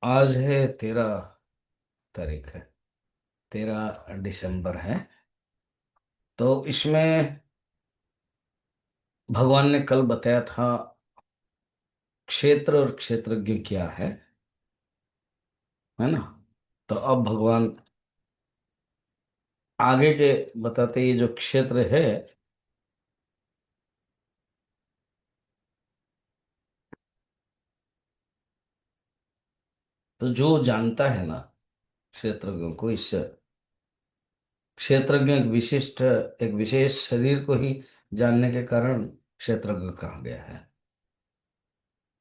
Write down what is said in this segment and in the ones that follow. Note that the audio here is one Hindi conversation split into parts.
आज है 13 तारीख है। 13 दिसंबर है। तो इसमें भगवान ने कल बताया था क्षेत्र और क्षेत्रज्ञ क्या है ना। तो अब भगवान आगे के बताते ये जो क्षेत्र है, तो जो जानता है ना क्षेत्रज्ञों को, इस क्षेत्रज्ञ एक विशेष शरीर को ही जानने के कारण क्षेत्रज्ञ कहा गया है।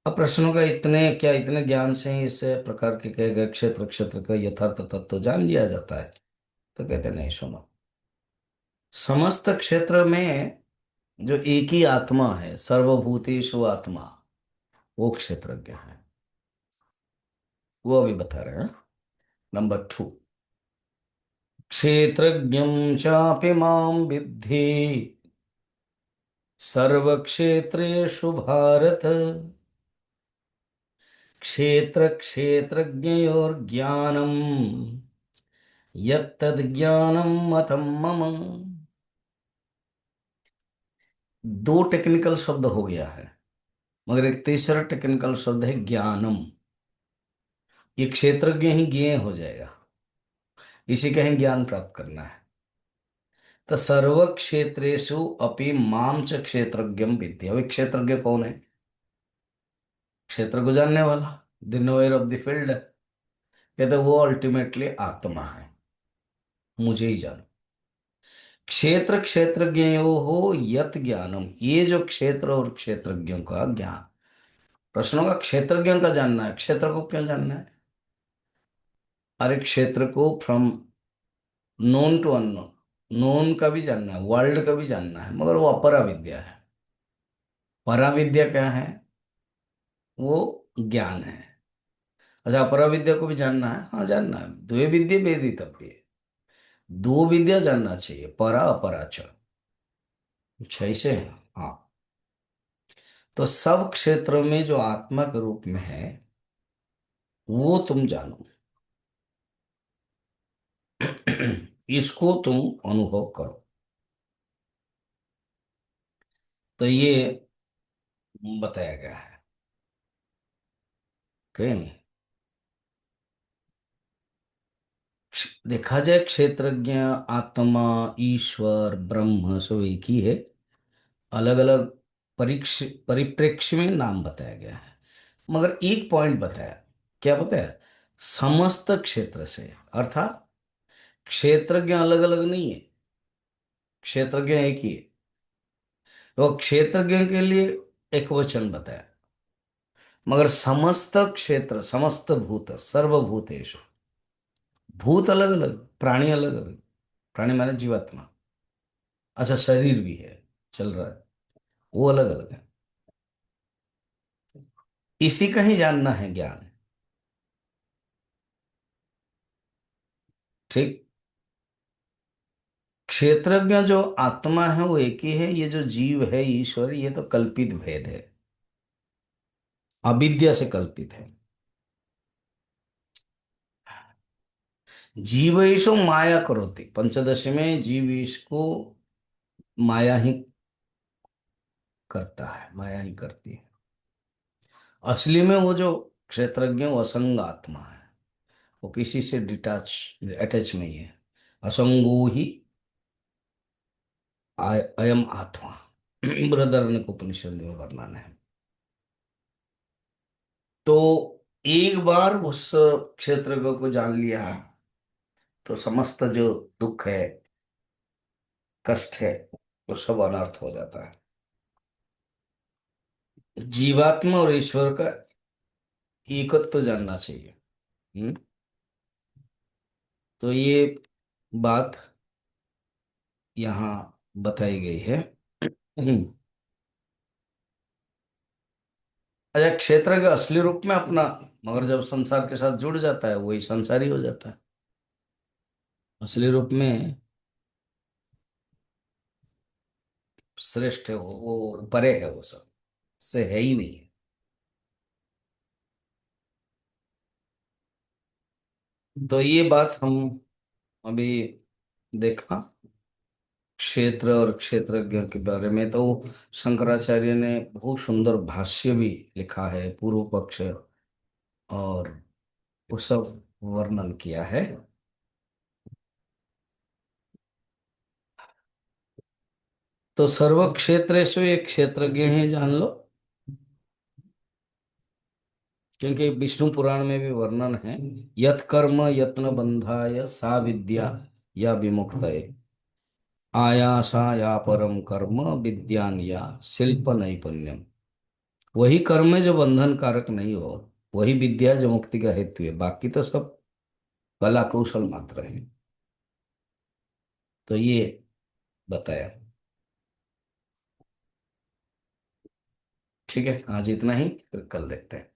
अब प्रश्नों का इतने ज्ञान से ही इस प्रकार के कहे गए क्षेत्र क्षेत्र का यथार्थ तत्व तो जान लिया जाता है। तो कहते नहीं, सुनो, समस्त क्षेत्र में जो एक ही आत्मा है, सर्वभूतेषु आत्मा, वो क्षेत्रज्ञ है। वो अभी बता रहे हैं। नंबर 2, क्षेत्रज्ञं चापि मां विद्धि सर्वक्षेत्रेषु भारत, क्षेत्र क्षेत्रज्ञयोर्ज्ञानम् यत्तद् ज्ञानं मतं मम। दो टेक्निकल शब्द हो गया है, मगर एक तीसरा टेक्निकल शब्द है ज्ञानम। ये क्षेत्रज्ञ ही ज्ञेय हो जाएगा, इसी का ही ज्ञान प्राप्त करना है। तो सर्व क्षेत्रेषु अपि माम च क्षेत्रज्ञम विद्धि। अभी क्षेत्रज्ञ कौन है? क्षेत्र को जानने वाला, the Noire of the field. कहते वो अल्टीमेटली आत्मा है, मुझे ही जानो। क्षेत्र क्षेत्रज्ञयो हो यत ज्ञानम, ये जो क्षेत्र और क्षेत्रज्ञों का ज्ञान। प्रश्नों का क्षेत्रज्ञों का जानना है, क्षेत्र को क्यों जानना है? अरे क्षेत्र को from known to unknown, known का भी जानना है, वर्ल्ड का भी जानना है, मगर वो अपरा विद्या है। परा विद्या क्या है? वो ज्ञान है। अच्छा, अपरा विद्या को भी जानना है? हाँ, जानना है। द्वे विद्या वेदितव्य, दो विद्या जानना चाहिए, परा अपरा च। कुछ ऐसे है। हाँ। तो सब क्षेत्रों में जो आत्मा के रूप में है, वो तुम जानो। इसको तुम अनुभव करो। तो ये बताया गया है कि देखा जाए, क्षेत्रज्ञ, आत्मा, ईश्वर, ब्रह्म सब एक ही है। अलग अलग परिप्रेक्ष्य में नाम बताया गया है। मगर एक पॉइंट बताया। क्या बताया? समस्त क्षेत्र से, अर्थात क्षेत्रज्ञ अलग अलग नहीं है, क्षेत्रज्ञ एक ही है। तो क्षेत्रज्ञ के लिए एक वचन बताया, मगर समस्त क्षेत्र, समस्त भूत, सर्वभूतेषु, भूत अलग अलग, प्राणी अलग अलग। प्राणी माने जीवात्मा। अच्छा, शरीर भी है, चल रहा है, वो अलग अलग है। इसी का ही जानना है ज्ञान। ठीक। क्षेत्रज्ञ जो आत्मा है वो एक ही है, ये जो जीव है, ईश्वर, ये तो कल्पित भेद है, अविद्या से कल्पित है। जीव ईशो माया करोति, पंचदशी में जीव ईश को माया ही करता है, माया ही करती है। असली में वो जो क्षेत्रज्ञ, वो असंग आत्मा है। वो किसी से डिटैच, अटैच नहीं है। असंगो ही अयम आत्मा। बृहदारण्यक उपनिषद में वर्णन है। तो एक बार उस क्षेत्र को जान लिया, तो समस्त जो दुख है, कष्ट है, वो सब अनर्थ हो जाता है। जीवात्मा और ईश्वर का एकत्व तो जानना चाहिए। हम्म? तो ये बात यहाँ बताई गई है। हम्म। अच्छा, क्षेत्र के असली रूप में अपना, मगर जब संसार के साथ जुड़ जाता है वही संसारी हो जाता है। असली रूप में श्रेष्ठ है, वो परे है, वो सब से है ही नहीं। तो ये बात हम अभी देखा क्षेत्र और क्षेत्रज्ञ के बारे में। तो शंकराचार्य ने बहुत सुंदर भाष्य भी लिखा है, पूर्व पक्ष, और वो सब वर्णन किया है। तो सर्व क्षेत्रेषु एक क्षेत्रज्ञ है, जान लो। क्योंकि विष्णु पुराण में भी वर्णन है, यत कर्म यत्न बंधाय सा विद्या या विमुक्तये, आयासा या परम कर्म विद्यान या शिल्प नैपुण्यम। वही कर्म है जो बंधन कारक नहीं हो, वही विद्या जो मुक्ति का हेतु है, बाकी तो सब कला कौशल मात्र है। तो ये बताया। ठीक है, आज इतना ही, फिर कल देखते हैं।